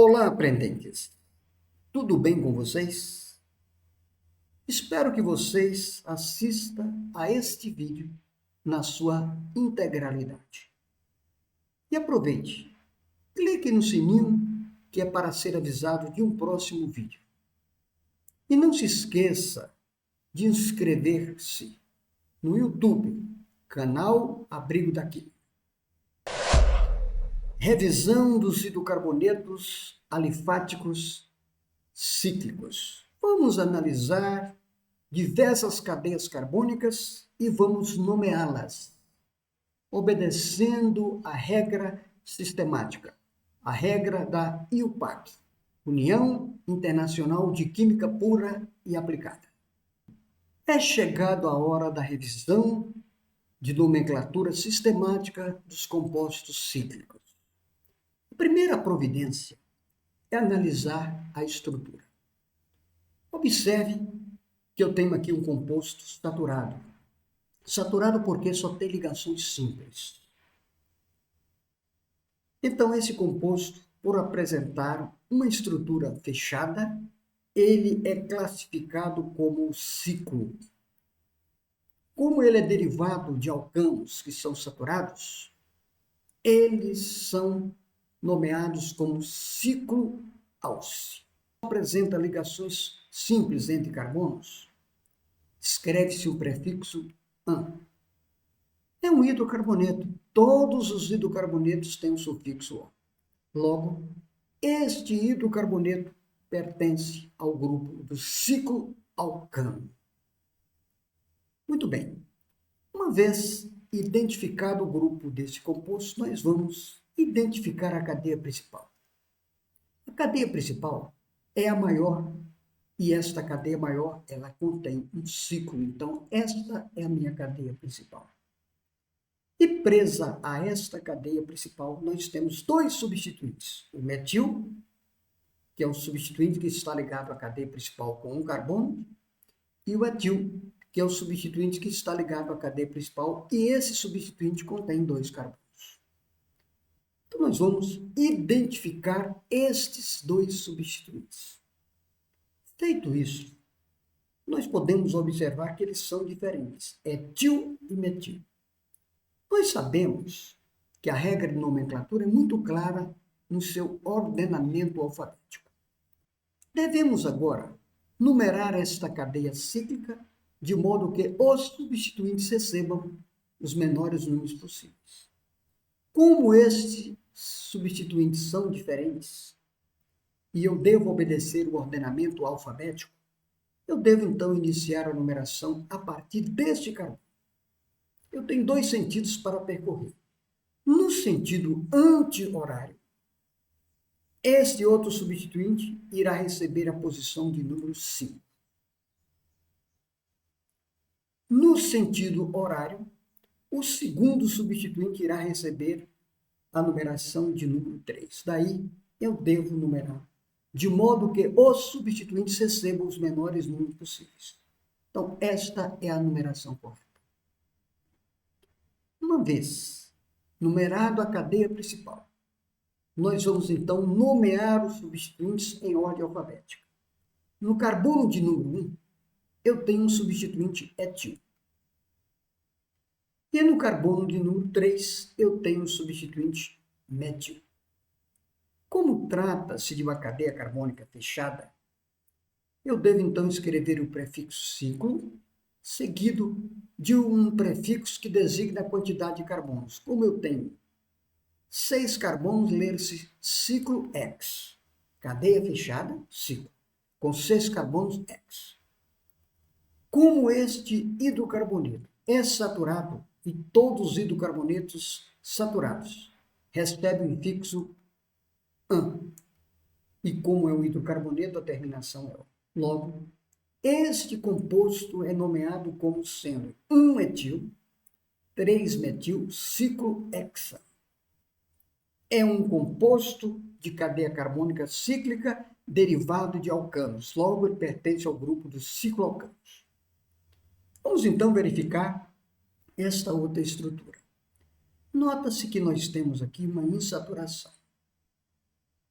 Olá, aprendentes! Tudo bem com vocês? Espero que vocês assistam a este vídeo na sua integralidade. E aproveite, clique no sininho que é para ser avisado de um próximo vídeo. E não se esqueça de inscrever-se no YouTube, canal Abrigo da Química. Revisão dos hidrocarbonetos alifáticos cíclicos. Vamos analisar diversas cadeias carbônicas e vamos nomeá-las, obedecendo a regra sistemática, a regra da IUPAC, União Internacional de Química Pura e Aplicada. É chegado a hora da revisão de nomenclatura sistemática dos compostos cíclicos. A primeira providência é analisar a estrutura. Observe que eu tenho aqui um composto saturado. Saturado porque só tem ligações simples. Então, esse composto, por apresentar uma estrutura fechada, ele é classificado como ciclo. Como ele é derivado de alcanos que são saturados, eles são nomeados como ciclo Alce. Apresenta ligações simples entre carbonos, escreve-se o prefixo -an. É um hidrocarboneto. Todos os hidrocarbonetos têm o sufixo -o. Logo, este hidrocarboneto pertence ao grupo do ciclo alcano. Muito bem. Uma vez identificado o grupo desse composto, nós vamos identificar a cadeia principal. A cadeia principal é a maior, e esta cadeia maior, ela contém um ciclo. Então, esta é a minha cadeia principal. E presa a esta cadeia principal, nós temos dois substituintes. O metil, que é o substituinte que está ligado à cadeia principal com um carbono, e o etil, que é o substituinte que está ligado à cadeia principal, e esse substituinte contém dois carbonos. Então, nós vamos identificar estes dois substituintes. Feito isso, nós podemos observar que eles são diferentes, etil e metil. Nós sabemos que a regra de nomenclatura é muito clara no seu ordenamento alfabético. Devemos agora numerar esta cadeia cíclica de modo que os substituintes recebam os menores números possíveis. Como estes substituintes são diferentes e eu devo obedecer o ordenamento alfabético, eu devo então iniciar a numeração a partir deste carbono. Eu tenho dois sentidos para percorrer. No sentido anti-horário, este outro substituinte irá receber a posição de número 5. No sentido horário, o segundo substituinte irá receber a numeração de número 3. Daí, eu devo numerar de modo que os substituintes recebam os menores números possíveis. Então, esta é a numeração correta. Uma vez numerado a cadeia principal, nós vamos então nomear os substituintes em ordem alfabética. No carbono de número 1, eu tenho um substituinte etil. E no carbono de número 3, eu tenho um substituinte metil. Como trata-se de uma cadeia carbônica fechada, eu devo então escrever o prefixo ciclo, seguido de um prefixo que designa a quantidade de carbonos. Como eu tenho 6 carbonos, ler-se ciclo X. Cadeia fechada, ciclo, com 6 carbonos X. Como este hidrocarboneto é saturado e todos os hidrocarbonetos saturados recebem o fixo -an. E como é um hidrocarboneto, a terminação é -o. Logo, este composto é nomeado como sendo 1-etil, 3-metil, ciclo hexa. É um composto de cadeia carbônica cíclica derivado de alcanos. Logo, ele pertence ao grupo dos cicloalcanos. Vamos então verificar esta outra estrutura. Nota-se que nós temos aqui uma insaturação.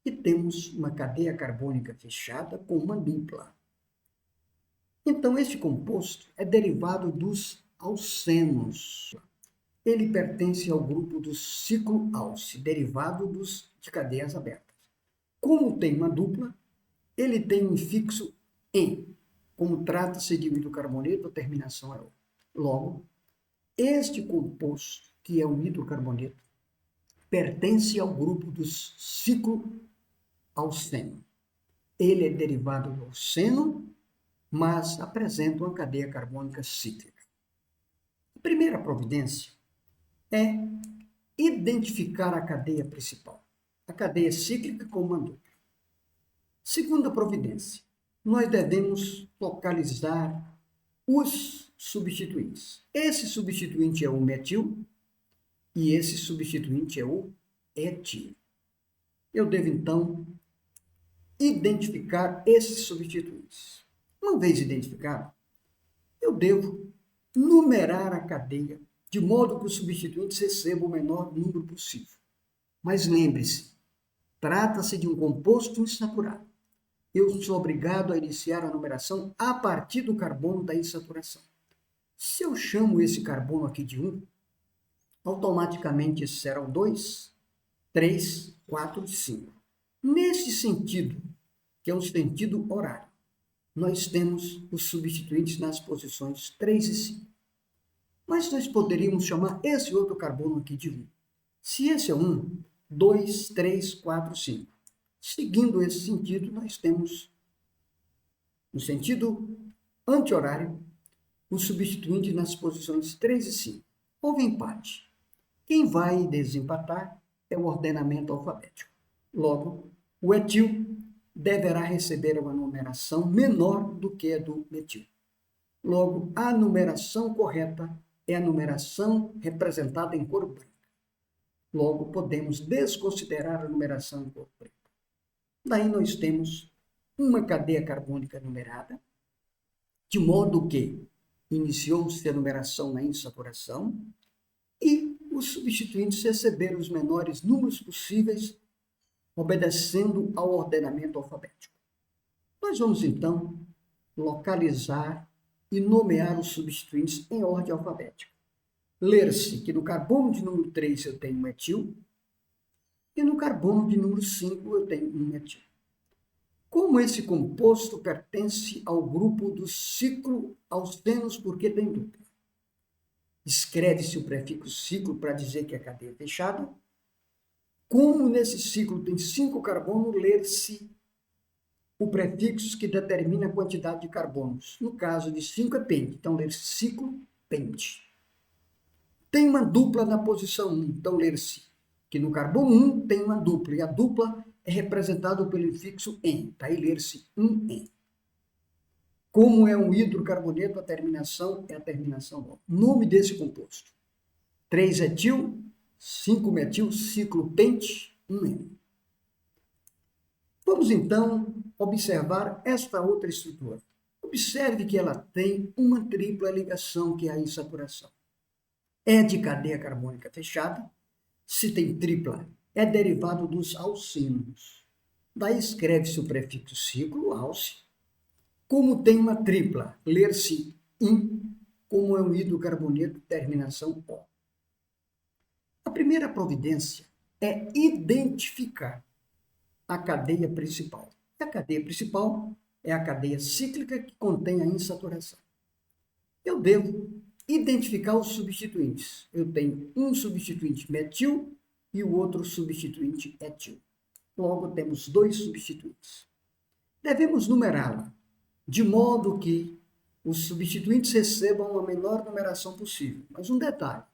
e temos uma cadeia carbônica fechada com uma dupla. Então, este composto é derivado dos alcenos. Ele pertence ao grupo do ciclo-alce, derivado de cadeias abertas. Como tem uma dupla, ele tem um infixo em. Como trata-se de um hidrocarboneto, a terminação é O. Logo, este composto, que é um hidrocarboneto, pertence ao grupo dos ciclo-alceno. Ele é derivado do alceno, mas apresenta uma cadeia carbônica cíclica. A primeira providência é identificar a cadeia principal, a cadeia cíclica com uma dupla. Segunda providência, nós devemos localizar os substituintes. Esse substituinte é o metil e esse substituinte é o etil. Eu devo, então, identificar esses substituintes. Uma vez identificado, eu devo numerar a cadeia de modo que os substituintes recebam o menor número possível. Mas lembre-se, trata-se de um composto insaturado. Eu sou obrigado a iniciar a numeração a partir do carbono da insaturação. Se eu chamo esse carbono aqui de 1, automaticamente serão 2, 3, 4 e 5. Nesse sentido, que é um sentido horário, nós temos os substituintes nas posições 3 e 5. Mas nós poderíamos chamar esse outro carbono aqui de 1. Se esse é 1, 2, 3, 4, 5. Seguindo esse sentido, nós temos, no sentido anti-horário, os substituintes nas posições 3 e 5. Houve empate. Quem vai desempatar é o ordenamento alfabético. Logo, o etil deverá receber uma numeração menor do que a do metil. Logo, a numeração correta é a numeração representada em cor branca. Logo, podemos desconsiderar a numeração em cor preta. Daí nós temos uma cadeia carbônica numerada, de modo que iniciou-se a numeração na insaturação e os substituintes receberam os menores números possíveis, obedecendo ao ordenamento alfabético. Nós vamos, então, localizar e nomear os substituintes em ordem alfabética. Ler-se que no carbono de número 3 eu tenho um etil e no carbono de número 5 eu tenho um metil. Como esse composto pertence ao grupo dos ciclo-alcenos porque tem dupla, escreve-se o prefixo ciclo para dizer que a cadeia é fechada. Como nesse ciclo tem 5 carbonos, ler-se o prefixo que determina a quantidade de carbonos. No caso de 5 é pente, então ler-se ciclo pente. Tem uma dupla na posição 1, então ler-se que no carbono 1 tem uma dupla, e a dupla é representada pelo infixo en, daí ler-se 1en. Como é um hidrocarboneto, a terminação é a terminação O. Nome desse composto: 3-etil, 5-metil, ciclo pente, 1en. Vamos então observar esta outra estrutura. Observe que ela tem uma tripla ligação, que é a insaturação. É de cadeia carbônica fechada. Se tem tripla, é derivado dos alcenos. Daí escreve-se o prefixo ciclo, alce. Como tem uma tripla, ler-se in, como é um hidrocarboneto, terminação O. A primeira providência é identificar a cadeia principal. A cadeia principal é a cadeia cíclica que contém a insaturação. Eu devo identificar os substituintes. Eu tenho um substituinte metil e o outro substituinte etil. Logo, temos 2 substituintes. Devemos numerá-la, de modo que os substituintes recebam a menor numeração possível. Mas um detalhe,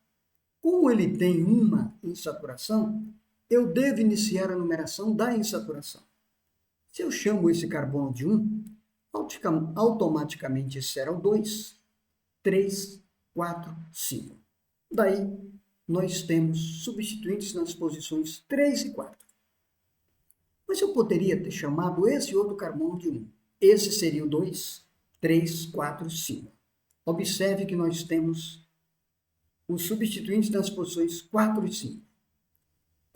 como ele tem uma insaturação, eu devo iniciar a numeração da insaturação. Se eu chamo esse carbono de 1, automaticamente será o 2, 3, 4, 5. Daí, nós temos substituintes nas posições 3 e 4. Mas eu poderia ter chamado esse outro carbono de 1. Esse seria o 2, 3, 4, 5. Observe que nós temos os substituintes nas posições 4 e 5.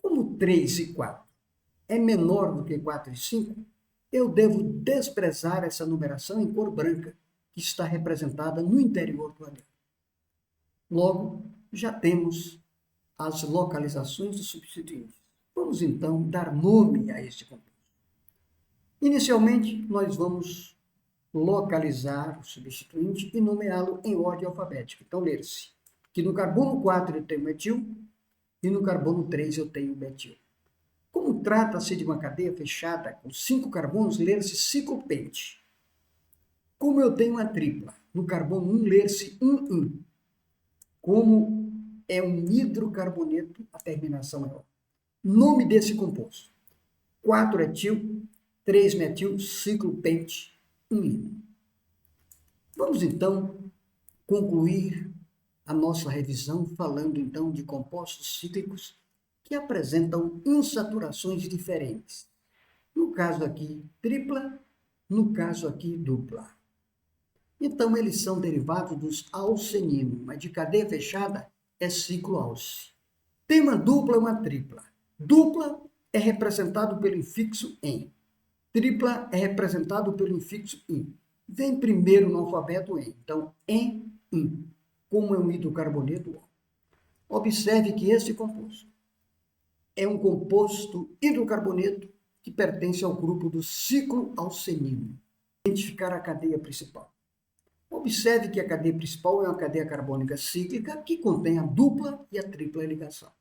Como 3 e 4 é menor do que 4 e 5, eu devo desprezar essa numeração em cor branca, que está representada no interior do anel. Logo, já temos as localizações dos substituintes. Vamos, então, dar nome a este composto. Inicialmente, nós vamos localizar o substituinte e numerá-lo em ordem alfabética. Então, ler-se que no carbono 4 eu tenho metil e no carbono 3 eu tenho metil. Como trata-se de uma cadeia fechada com 5 carbonos, ler-se ciclopente. Como eu tenho uma tripla, no carbono 1 ler-se 1,1. Como é um hidrocarboneto, a terminação é O. Nome desse composto: 4-etil, 3-metil, ciclopente, 1,1. Vamos, então, concluir a nossa revisão falando, então, de compostos cíclicos que apresentam insaturações diferentes. No caso aqui, tripla, no caso aqui, dupla. Então, eles são derivados dos alceninos, mas de cadeia fechada é ciclo-alce. Tem uma dupla e uma tripla. Dupla é representado pelo infixo em. Tripla é representado pelo infixo in. Vem primeiro no alfabeto em. Então, em, in. Como é um hidrocarboneto, observe que esse composto é um composto hidrocarboneto que pertence ao grupo do ciclo-alcenino. Identificar a cadeia principal. Observe que a cadeia principal é uma cadeia carbônica cíclica que contém a dupla e a tripla ligação.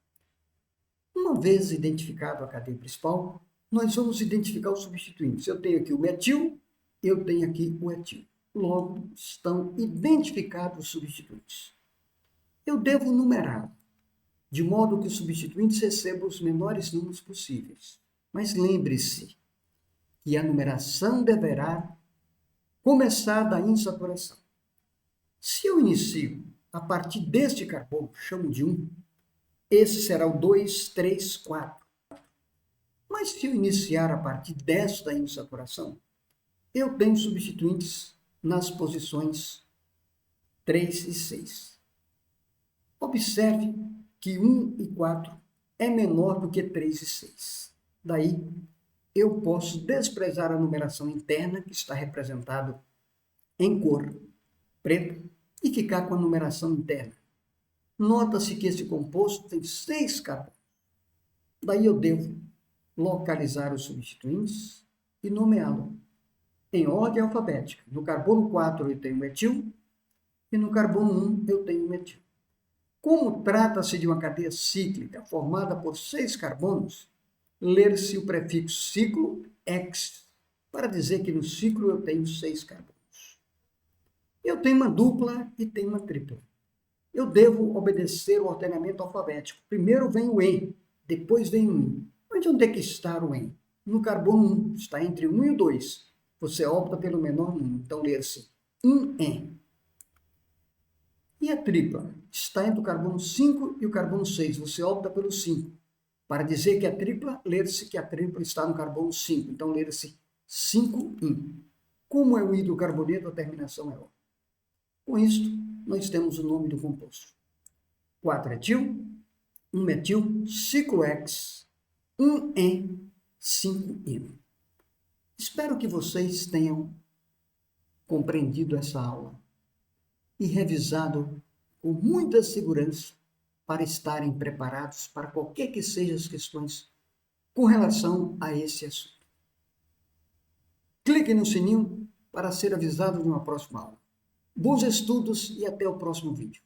Uma vez identificado a cadeia principal, nós vamos identificar os substituintes. Eu tenho aqui o metil, eu tenho aqui o etil. Logo, estão identificados os substituintes. Eu devo numerar, de modo que os substituintes recebam os menores números possíveis. Mas lembre-se que a numeração deverá começar da insaturação. Se eu inicio a partir deste carbono, chamo de 1, esse será o 2, 3, 4. Mas se eu iniciar a partir desta insaturação, eu tenho substituintes nas posições 3 e 6. Observe que 1 e 4 é menor do que 3 e 6. Daí, eu posso desprezar a numeração interna, que está representada em cor preta, e ficar com a numeração interna. Nota-se que esse composto tem 6 carbonos. Daí eu devo localizar os substituintes e nomeá-lo em ordem alfabética. No carbono 4 eu tenho metil e no carbono 1 eu tenho metil. Como trata-se de uma cadeia cíclica formada por 6 carbonos, ler-se o prefixo ciclo X para dizer que no ciclo eu tenho 6 carbonos. Eu tenho uma dupla e tenho uma tripla. Eu devo obedecer o ordenamento alfabético. Primeiro vem o em, depois vem o in. Mas onde é que está o em? No carbono 1, está entre o 1 e o 2. Você opta pelo menor número, então ler-se in-en. E a tripla? Está entre o carbono 5 e o carbono 6. Você opta pelo 5. Para dizer que a tripla, ler-se que a tripla está no carbono 5. Então, ler-se 5-in. Como é um hidrocarboneto, a terminação é O. Com isto, nós temos o nome do composto: 4-etil, 1-metil, ciclo X, 1-en, 5-in. Espero que vocês tenham compreendido essa aula e revisado com muita segurança para estarem preparados para qualquer que sejam as questões com relação a esse assunto. Clique no sininho para ser avisado de uma próxima aula. Bons estudos e até o próximo vídeo.